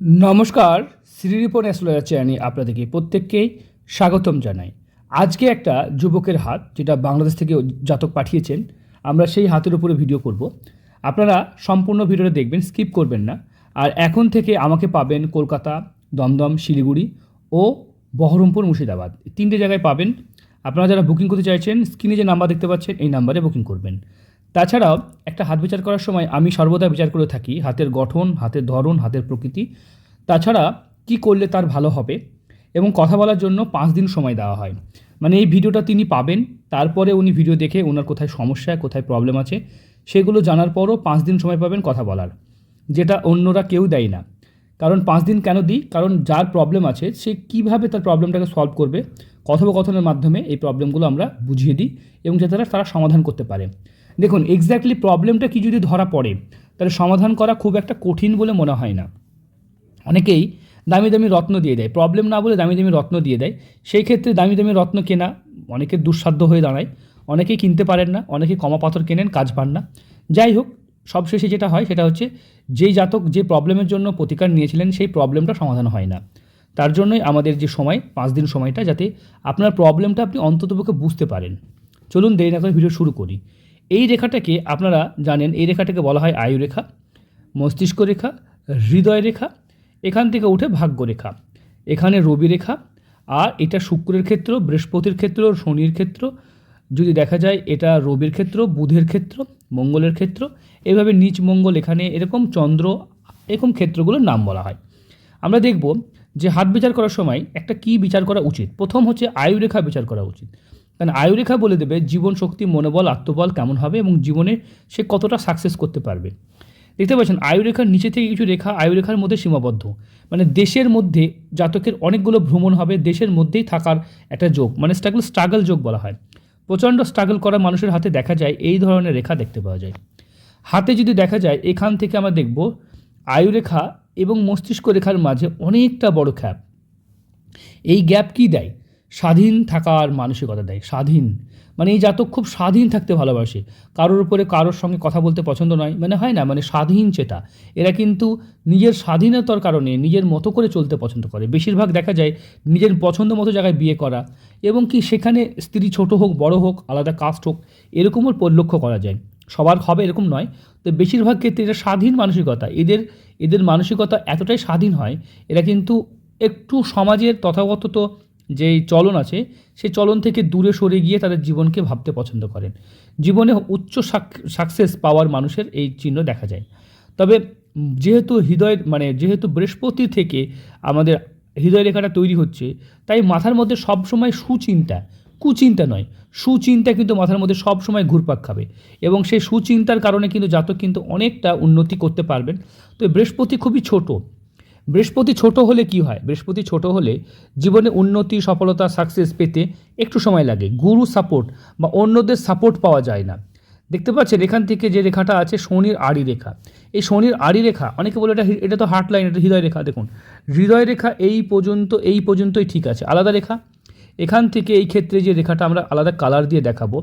নমস্কার, শ্রীরিপন অ্যাস্ট্রোলজার চ্যানেলে আপনাদেরকে প্রত্যেককেই স্বাগতম জানাই। আজকে একটা যুবকের হাত, যেটা বাংলাদেশ থেকে জাতক পাঠিয়েছেন, আমরা সেই হাতের উপরে ভিডিও করব। আপনারা সম্পূর্ণ ভিডিওটা দেখবেন, স্কিপ করবেন না। আর এখন থেকে আমাকে পাবেন কলকাতা, দমদম, শিলিগুড়ি ও বহরমপুর, মুর্শিদাবাদ, তিনটে জায়গায় পাবেন। আপনারা যারা বুকিং করতে চাইছেন, স্ক্রিনে যে নাম্বার দেখতে পাচ্ছেন এই নাম্বারে বুকিং করবেন। তাছাড়াও একটা হাত বিচার করার সময় আমি সর্বদা বিচার করে থাকি হাতের গঠন, হাতের ধরন, হাতের প্রকৃতি, তাছাড়া কি করলে তার ভালো হবে, এবং কথা বলার জন্য 5 দিন সময় দেওয়া হয়। মানে এই ভিডিওটা তিনি পাবেন, তারপরে উনি ভিডিও দেখে ওনার কোথায় সমস্যা, কোথায় প্রবলেম আছে সেগুলো জানার পরও 5 দিন সময় পাবেন কথা বলার, যেটা অন্যরা কেউ দেয় না। কারণ 5 দিন কেন দিই? কারণ যার প্রবলেম আছে সে কীভাবে তার প্রবলেমটাকে সলভ করবে, কথোপকথনের মাধ্যমে এই প্রবলেমগুলো আমরা বুঝিয়ে দিই এবং যাতে তারা সমাধান করতে পারে। দেখুন, এক্স্যাক্টলি প্রবলেমটা কি যদি ধরা পড়ে তাহলে সমাধান করা খুব একটা কঠিন বলে মনে হয় না। অনেকেই দামি দামি রত্ন দিয়ে দেয়, প্রবলেম না বলে দামি দামি রত্ন দিয়ে দেয়। সেই ক্ষেত্রে দামি দামি রত্ন কেনা অনেকের দুঃসাধ্য হয়ে দাঁড়ায়, অনেকেই কিনতে পারেন না, অনেকেই কমা পাথর কেনেন, কাজ পান না। যাই হোক, সবশেষে যেটা হয় সেটা হচ্ছে যেই জাতক যে প্রবলেমের জন্য প্রতিকার নিয়েছিলেন সেই প্রবলেমটা সমাধান হয় না। তার জন্যই আমাদের যে সময় 5 দিন সময়টা, যাতে আপনার প্রবলেমটা আপনি অন্ততপক্ষে বুঝতে পারেন। চলুন দেরি না করে ভিডিও শুরু করি। এই রেখাটাকে আপনারা জানেন, এই রেখাটাকে বলা হয় আয়ু রেখা, মস্তিষ্ক রেখা, হৃদয় রেখা, এখান থেকে উঠে ভাগ্য রেখা, এখানে রবি রেখা, আর এটা শুক্রের ক্ষেত্র, বৃহস্পতির ক্ষেত্র, শনির ক্ষেত্র, যদি দেখা যায় এটা রবির ক্ষেত্র, বুধের ক্ষেত্র, মঙ্গলের ক্ষেত্র, এভাবে নিচ মঙ্গল এখানে, এরকম চন্দ্র, এরকম ক্ষেত্রগুলোর নাম বলা হয়। আমরা দেখব যে হাত বিচার করার সময় একটা কি বিচার করা উচিত। প্রথম হচ্ছে আয়ুরেখা বিচার করা উচিত, কারণ আয়ুরেখা বলে দেবে জীবন শক্তি, মনোবল, আত্মবল কেমন হবে এবং জীবনে সে কতটা সাকসেস করতে পারবে। দেখতে পাচ্ছেন আয়ুরেখার নিচে থেকে কিছু রেখা আয়ুরেখার মধ্যে সীমাবদ্ধ, মানে দেশের মধ্যে জাতকের অনেকগুলো ভ্রমণ হবে, দেশের মধ্যেই থাকার একটা যোগ, মানে স্ট্রাগল যোগ বলা হয়। প্রচণ্ড স্ট্রাগল করা মানুষের হাতে দেখা যায় এই ধরনের রেখা দেখতে পাওয়া যায়। হাতে যদি দেখা যায় এখান থেকে আমরা দেখব আয়ুরেখা এবং মস্তিষ্ক রেখার মাঝে অনেকটা বড় গ্যাপ। এই গ্যাপ কি দেয়? স্বাধীন থাকার মানসিকতা দেয়। স্বাধীন মানে এই জাতক খুব স্বাধীন থাকতে ভালোবাসে, কারোর উপরে কারোর সঙ্গে কথা বলতে পছন্দ নয়, মানে হয় না, মানে স্বাধীন চেতা। এরা কিন্তু নিজের স্বাধীনতার কারণে নিজের মতো করে চলতে পছন্দ করে। বেশিরভাগ দেখা যায় নিজের পছন্দ মতো জায়গায় বিয়ে করা, এবং কি সেখানে স্ত্রী ছোট হোক বড় হোক, আলাদা কাস্ট হোক, এরকমও লক্ষ্য করা যায়। সবার হবে এরকম নয়, তো বেশিরভাগ ক্ষেত্রে এটা স্বাধীন মানসিকতা। এদের মানসিকতা এতটাই স্বাধীন হয়, এরা কিন্তু একটু সমাজের তথাকথিত যেই চলন আছে সেই চলন থেকে দূরে সরে গিয়ে তাদের জীবনকে ভাবতে পছন্দ করেন। জীবনে উচ্চ সাকসেস পাওয়ার মানুষের এই চিহ্ন দেখা যায়। তবে যেহেতু বৃহস্পতি থেকে আমাদের হৃদয় রেখাটা তৈরি হচ্ছে, তাই মাথার মধ্যে সবসময় কুচিন্তা নয়, সুচিন্তা কিন্তু মাথার মধ্যে সবসময় ঘুরপাক খাবে, এবং সেই সুচিন্তার কারণে কিন্তু জাতক কিন্তু অনেকটা উন্নতি করতে পারবেন। তো বৃহস্পতি খুবই ছোট। বৃহস্পতি ছোট হলে কি হয়? বৃহস্পতি ছোট হলে জীবনে উন্নতি, সফলতা, সাকসেস পেতে একটু সময় লাগে। গুরু সাপোর্ট বা অন্যদের সাপোর্ট পাওয়া যায় না। দেখতে পাচ্ছেন এখান থেকে যে রেখাটা আছে শনির আড়ি রেখা, এই শনির আড়ি রেখা অনেকে বলে এটা তো হার্ট লাইন, এটা হৃদয় রেখা। দেখুন হৃদয় রেখা এই পর্যন্তই ঠিক আছে, আলাদা রেখা। এখান থেকে এই ক্ষেত্রে যে রেখাটা আমরা আলাদা কালার দিয়ে দেখাবো,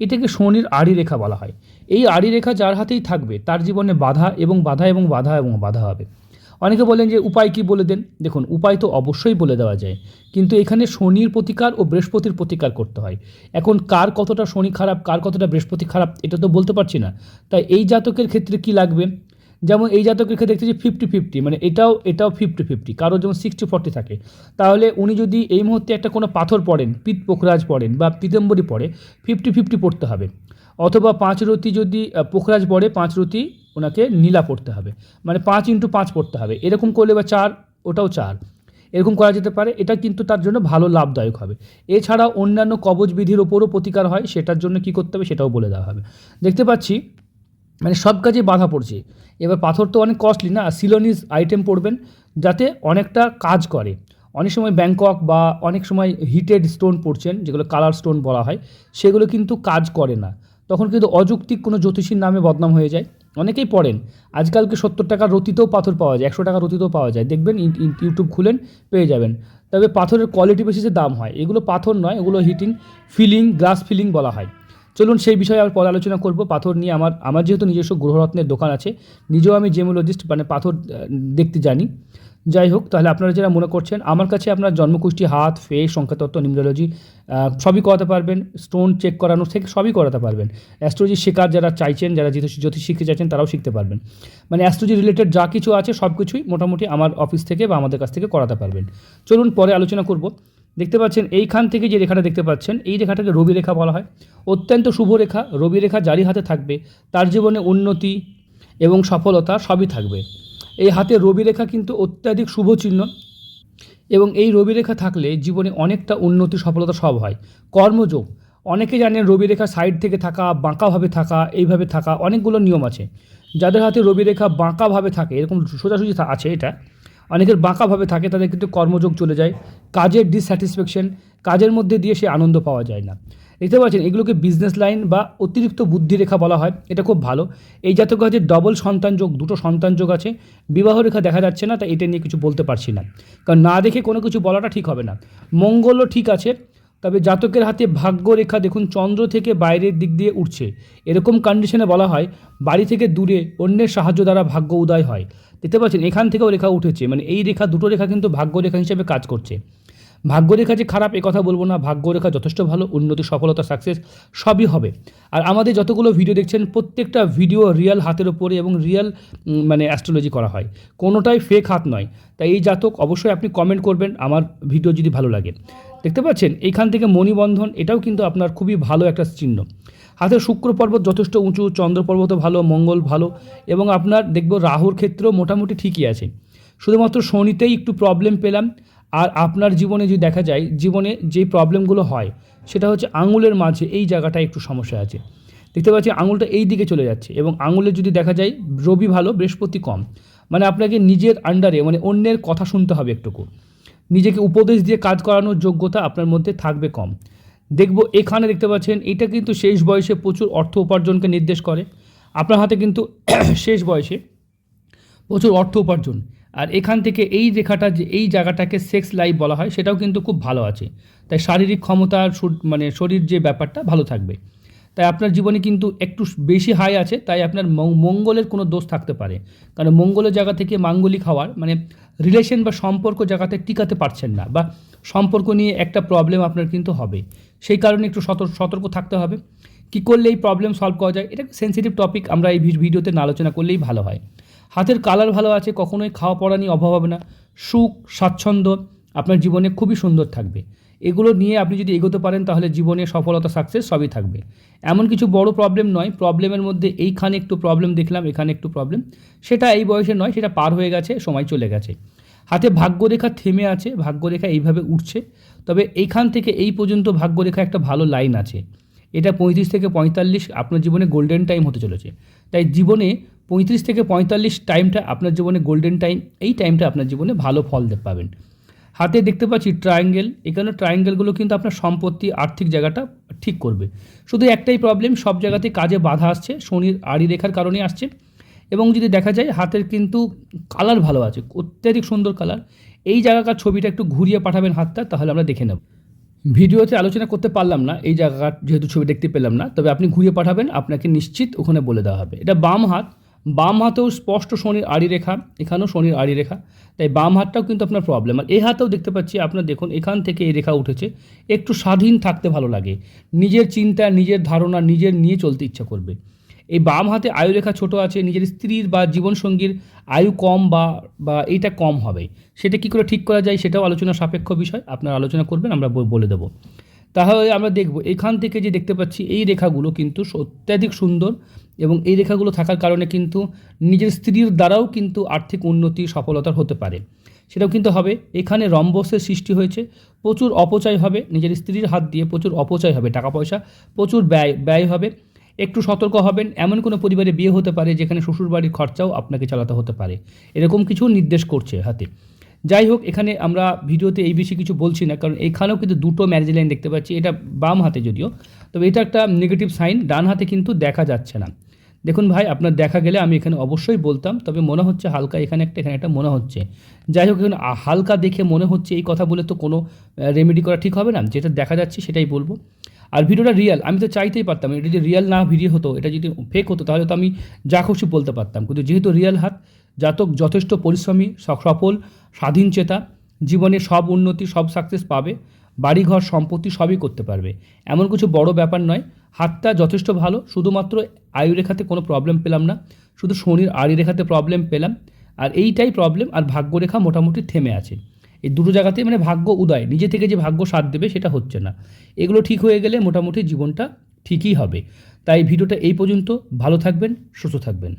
এটাকে শনির আড়ি রেখা বলা হয়। এই আড়ি রেখা যার হাতেই থাকবে তার জীবনে বাধা এবং বাধা এবং বাধা এবং বাধা হবে। অনেকে বলেন যে উপায় কি বলে দেন। দেখুন উপায় তো অবশ্যই বলে দেওয়া যায়, কিন্তু এখানে শনির প্রতিকার ও বৃহস্পতির প্রতিকার করতে হয়। এখন কার কতটা শনি খারাপ, কার কতটা বৃহস্পতি খারাপ, এটা তো বলতে পারছি না। তাই এই জাতকের ক্ষেত্রে কি লাগবে, যেমন এই জাতকের ক্ষেত্রে দেখতেছি 50-50, মানে এটাও 50-50, কারোর যেমন 60-40 থাকে। তাহলে উনি যদি এই মুহূর্তে একটা কোনো পাথর পড়েন, পিত পোখরাজ পড়েন বা পিতাম্বরী পড়ে, 50-50 পড়তে হবে। অথবা 5 রতি যদি পোখরাজ পড়ে, 5 রতি ওনাকে নীলা পড়তে হবে, মানে 5x5 পড়তে হবে। এরকম করলে বা 4, ওটাও 4, এরকম করা যেতে পারে। এটা কিন্তু তার জন্য ভালো লাভদায়ক হবে। এছাড়া অন্যান্য কবচ বিধির ওপরও প্রতিকার হয়, সেটার জন্য কি করতে হবে সেটাও বলে দেওয়া হবে। দেখতে পাচ্ছি মানে সব কাজে বাধা পড়ছে। এবার পাথর তো অনেক কস্টলি না, সিলোনিস আইটেম পড়বেন যাতে অনেকটা কাজ করে। অনেক সময় ব্যাংকক বা অনেক সময় হিটেড স্টোন পড়ছেন, যেগুলো কালার স্টোন বলা হয়, সেগুলো কিন্তু কাজ করে না। তখন কিন্তু অযৌক্তিক কোনো জ্যোতিষীর নামে বদনাম হয়ে যায়। অনেকেই পড়েন, আজকালকে 70 টাকার রতিতেও পাথর পাওয়া যায়, 100 টাকার রতিতেও পাওয়া যায়, দেখবেন ইউটিউব খুলেন পেয়ে যাবেন। তবে পাথরের কোয়ালিটি বেসিসে দাম হয়, এগুলো পাথর নয়, এগুলো হিটিং ফিলিং, গ্লাস ফিলিং বলা হয়। চলুন সেই বিষয়ে আর পরে আলোচনা করব। পাথর নিয়ে আমার যেহেতু নিজস্ব গ্রহরত্নের দোকান আছে, নিজেও আমি জেমোলজিস্ট, মানে পাথর দেখতে জানি। যাই হোক, তাহলে আপনারা যারা মনে করছেন আমার কাছে আপনার জন্মকুষ্ঠী, হাত, ফেস, সংখ্যাতত্ত্ব, নিউমেরোলজি সবই করাতে পারবেন, স্টোন চেক করানো থেকে সবই করাতে পারবেন। অ্যাস্ট্রোলজি শেখার যারা চাইছেন, যারা জ্যোতিষ শিখতে চাইছেন তারাও শিখতে পারবেন। মানে অ্যাস্ট্রোলজি রিলেটেড যা কিছু আছে সব কিছুই মোটামুটি আমার অফিস থেকে বা আমাদের কাছ থেকে করাতে পারবেন। চলুন পরে আলোচনা করব। দেখতে পাচ্ছেন এইখান থেকে যে রেখাটা দেখতে পাচ্ছেন, এই রেখাটাকে রবি রেখা বলা হয়। অত্যন্ত শুভ রেখা। রবি রেখা যারই হাতে থাকবে তার জীবনে উন্নতি এবং সফলতা সবই থাকবে। এই হাতে রবি রেখা কিন্তু অত্যাধিক শুভ চিহ্ন, এবং এই রবি রেখা থাকলে জীবনে অনেকটা উন্নতি সফলতা সব হয়। কর্মযোগ, অনেকে জানেন রবি রেখা সাইড থেকে থাকা, বাঁকাভাবে থাকা, এইভাবে থাকা অনেকগুলো নিয়ম আছে। যাদের হাতে রবি রেখা বাঁকাভাবে থাকে, এরকম সোজাসুজি আছে, এটা অনেকের বাঁকাভাবে থাকে, তাদের কিন্তু কর্মযোগ চলে যায়, কাজের ডিসস্যাটিসফ্যাকশন, কাজের মধ্যে দিয়ে সে আনন্দ পাওয়া যায় না। দেখতে পাচ্ছেন এগুলোকে বিজনেস লাইন বা অতিরিক্ত বুদ্ধি রেখা বলা হয়। এটা খুব ভালো। এই জাতক আছে ডবল সন্তান যোগ, দুটো সন্তান যোগ আছে। বিবাহ রেখা দেখা যাচ্ছে না, তাই এটা নিয়ে কিছু বলতে পারছি না, কারণ না দেখে কোনো কিছু বলাটা ঠিক হবে না। মঙ্গলও ঠিক আছে, তবে জাতকের হাতে ভাগ্য রেখা দেখুন চন্দ্র থেকে বাইরের দিক দিয়ে উঠছে। এরকম কন্ডিশনে বলা হয় বাড়ি থেকে দূরে অন্যের সাহায্য দ্বারা ভাগ্য উদয় হয়। দেখতে পাচ্ছেন এখান থেকেও রেখা উঠেছে, মানে এই রেখা, দুটো রেখা কিন্তু ভাগ্য রেখা হিসেবে কাজ করছে। ভাগ্যরেখা যে খারাপ এ কথা বলবো না, ভাগ্যরেখা যথেষ্ট ভালো, উন্নতি, সফলতা, সাকসেস সবই হবে। আর আমাদের যতগুলো ভিডিও দেখছেন প্রত্যেকটা ভিডিও রিয়েল হাতের ওপরে এবং রিয়েল মানে অ্যাস্ট্রোলজি করা হয়, কোনোটাই ফেক হাত নয়। তাই এই জাতক অবশ্যই আপনি কমেন্ট করবেন আমার ভিডিও যদি ভালো লাগে। দেখতে পাচ্ছেন এইখান থেকে মণিবন্ধন, এটাও কিন্তু আপনার খুবই ভালো একটা চিহ্ন। হাতের শুক্র পর্বত যথেষ্ট উঁচু, চন্দ্র পর্বতও ভালো, মঙ্গল ভালো, এবং আপনার দেখব রাহুর ক্ষেত্রেও মোটামুটি ঠিকই আছে। শুধুমাত্র শনিতেই একটু প্রবলেম পেলাম। আর আপনার জীবনে যদি দেখা যায়, জীবনে যে প্রবলেমগুলো হয় সেটা হচ্ছে আঙুলের মাঝে এই জায়গাটায় একটু সমস্যা আছে। দেখতে পাচ্ছি আঙুলটা এই দিকে চলে যাচ্ছে, এবং আঙুলে যদি দেখা যায় রবি ভালো, বৃহস্পতি কম, মানে আপনাকে নিজের আন্ডারে মানে অন্যের কথা শুনতে হবে একটুকু, নিজেকে উপদেশ দিয়ে কাজ করানোর যোগ্যতা আপনার মধ্যে থাকবে কম। দেখব এখানে দেখতে পাচ্ছেন এটা কিন্তু শেষ বয়সে প্রচুর অর্থ উপার্জনকে নির্দেশ করে। আপনার হাতে কিন্তু শেষ বয়সে প্রচুর অর্থ উপার্জন, আর এখান থেকে এই রেখাটা যে এই জায়গাটাকে সেক্স লাইফ বলা হয় সেটাও কিন্তু খুব ভালো আছে। তাই শারীরিক ক্ষমতার মানে শরীর যে ব্যাপারটা ভালো থাকবে। তাই আপনার জীবনে কিন্তু একটু বেশি হাই আছে, তাই আপনার মঙ্গলের কোনো দোষ থাকতে পারে, কারণ মঙ্গলের জায়গা থেকে মাঙ্গলিক হওয়ার মানে রিলেশন বা সম্পর্ক জায়গাতে টিকাতে পারছেন না, বা সম্পর্ক নিয়ে একটা প্রবলেম আপনার কিন্তু হবে। সেই কারণে একটু সতর্ক থাকতে হবে। কী করলে এই প্রবলেম সলভ করা যায়, এটা সেন্সিটিভ টপিক, আমরা এই ভিডিওতে না আলোচনা করলেই ভালো হয়। হাতের কালার ভালো আছে, কখনোই খাওয়া পড়া নিয়ে অভাব হবে না, সুখ স্বাচ্ছন্দ্য আপনার জীবনে খুবই সুন্দর থাকবে। এগুলো নিয়ে আপনি যদি এগোতে পারেন তাহলে জীবনে সফলতা, সাকসেস সবই থাকবে। এমন কিছু বড় প্রবলেম নয়, প্রবলেমের মধ্যে এইখানে একটু প্রবলেম দেখলাম, এখানে একটু প্রবলেম, সেটা এই বয়সে নয়, সেটা পার হয়ে গেছে, সময় চলে গেছে। হাতে ভাগ্যরেখা থেমে আছে, ভাগ্যরেখা এইভাবে উঠছে, তবে এইখান থেকে এই পর্যন্ত ভাগ্যরেখা একটা ভালো লাইন আছে। এটা 35 থেকে 45 আপনার জীবনে গোল্ডেন টাইম হতে চলেছে। তাই জীবনে 35 থেকে 45 টাইমটা আপনার জীবনে গোল্ডেন টাইম, এই টাইমটা আপনার জীবনে ভালো ফল পাবেন। হাতে দেখতে পাচ্ছি ট্রায়াঙ্গেল, এখানে ট্রায়াঙ্গেলগুলো কিন্তু আপনার সম্পত্তি, আর্থিক জায়গাটা ঠিক করবে। শুধু একটাই প্রবলেম, সব জায়গাতে কাজে বাধা আসছে, শনির আড়ি রেখার কারণে আসছে। এবং যদি দেখা যায় হাতের কিন্তু কালার ভালো আছে, অত্যাধিক সুন্দর কালার। এই জায়গাকার ছবিটা একটু ঘুরিয়ে পাঠাবেন হাতটা, তাহলে আমরা দেখে নেব। ভিডিওতে আলোচনা করতে পারলাম না এই জায়গার, যেহেতু ছবি দেখতে পেলাম না, তবে আপনি ঘুরিয়ে পাঠাবেন, আপনাকে নিশ্চিত ওখানে বলে দেওয়া হবে। এটা বাম হাত, বাম হাতেও স্পষ্ট শনির আড়ি রেখা, এখানেও শনির আড়ি রেখা, তাই বাম হাতটাও কিন্তু আপনার প্রবলেম। আর এই হাতেও দেখতে পাচ্ছি আপনার, দেখুন এখান থেকে এই রেখা উঠেছে, একটু স্বাধীন থাকতে ভালো লাগে, নিজের চিন্তা, নিজের ধারণা, নিজের নিয়ে চলতে ইচ্ছা করবে। এই বাম হাতে আয়ু রেখা ছোট আছে, নিজের স্ত্রীর বা জীবনসঙ্গীর আয়ু কম বা এইটা কম হবে, সেটা কী করে ঠিক করা যায় সেটাও আলোচনা সাপেক্ষ বিষয়, আপনারা আলোচনা করবেন, আমরা বলে দেবো। তাহলে আমরা দেখব এখান থেকে যে দেখতে পাচ্ছি এই রেখাগুলো কিন্তু অত্যাধিক সুন্দর, এবং এই রেখাগুলো থাকার কারণে কিন্তু নিজের স্ত্রীর দ্বারাও কিন্তু আর্থিক উন্নতি, সফলতার হতে পারে, সেটাও কিন্তু হবে। এখানে রম্বসের সৃষ্টি হয়েছে, প্রচুর অপচয় হবে, নিজের স্ত্রীর হাত দিয়ে প্রচুর অপচয় হবে, টাকা পয়সা প্রচুর ব্যয় হবে। একটু সতর্ক হবেন, এমন কোনো পরিবারে বিয়ে হতে পারে যেখানে শ্বশুরবাড়ির খরচাও আপনাকে চালাতে হতে পারে, এরকম কিছু নির্দেশ করছে হাতে। যাই হোক, এখানে আমরা ভিডিওতে এই বেশি কিছু বলছি না, কারণ এখানেও কিন্তু দুটো ম্যারেজ লাইন দেখতে পাচ্ছি, এটা বাম হাতে যদিও, তবে এটা একটা নেগেটিভ সাইন, ডান হাতে কিন্তু দেখা যাচ্ছে না। দেখুন ভাই, আপনার দেখা গেলে আমি এখানে অবশ্যই বলতাম, তবে মনে হচ্ছে হালকা এখানে একটা মনে হচ্ছে। যাই হোক, এখানে হালকা দেখে মনে হচ্ছে, এই কথা বলে তো কোনো রেমেডি করা ঠিক হবে না, যেটা দেখা যাচ্ছে সেটাই বলবো। আর ভিডিওটা রিয়েল, আমি তো চাইতেই পারতাম এটা যদি রিয়েল না ভিডিও হতো, এটা যদি ফেক হতো তাহলে তো আমি যা খুশি বলতে পারতাম, কিন্তু যেহেতু রিয়েল হাত, জাতক যথেষ্ট পরিশ্রমী, সফল, স্বাধীনচেতা, জীবনে সব উন্নতি, সব সাকসেস পাবে, বাড়িঘর সম্পত্তি সবই করতে পারবে। এমন কিছু বড় ব্যাপার নয়। হাতটা যথেষ্ট ভালো, শুধুমাত্র আয়ুরেখাতে কোনো প্রবলেম পেলাম না, শুধু শনির আড়িরেখাতে প্রবলেম পেলাম, আর এইটাই প্রবলেম। আর ভাগ্যরেখা মোটামুটি থেমে আছে। এই দুটো জায়গাতে মানে ভাগ্য উদয়, নিজে থেকে যে ভাগ্য সাথ দেবে সেটা হচ্ছে না। এগুলো ঠিক হয়ে গেলে মোটামুটি জীবনটা ঠিকই হবে। তাই ভিডিওটা এই পর্যন্ত। ভালো থাকবেন, সুস্থ থাকবেন।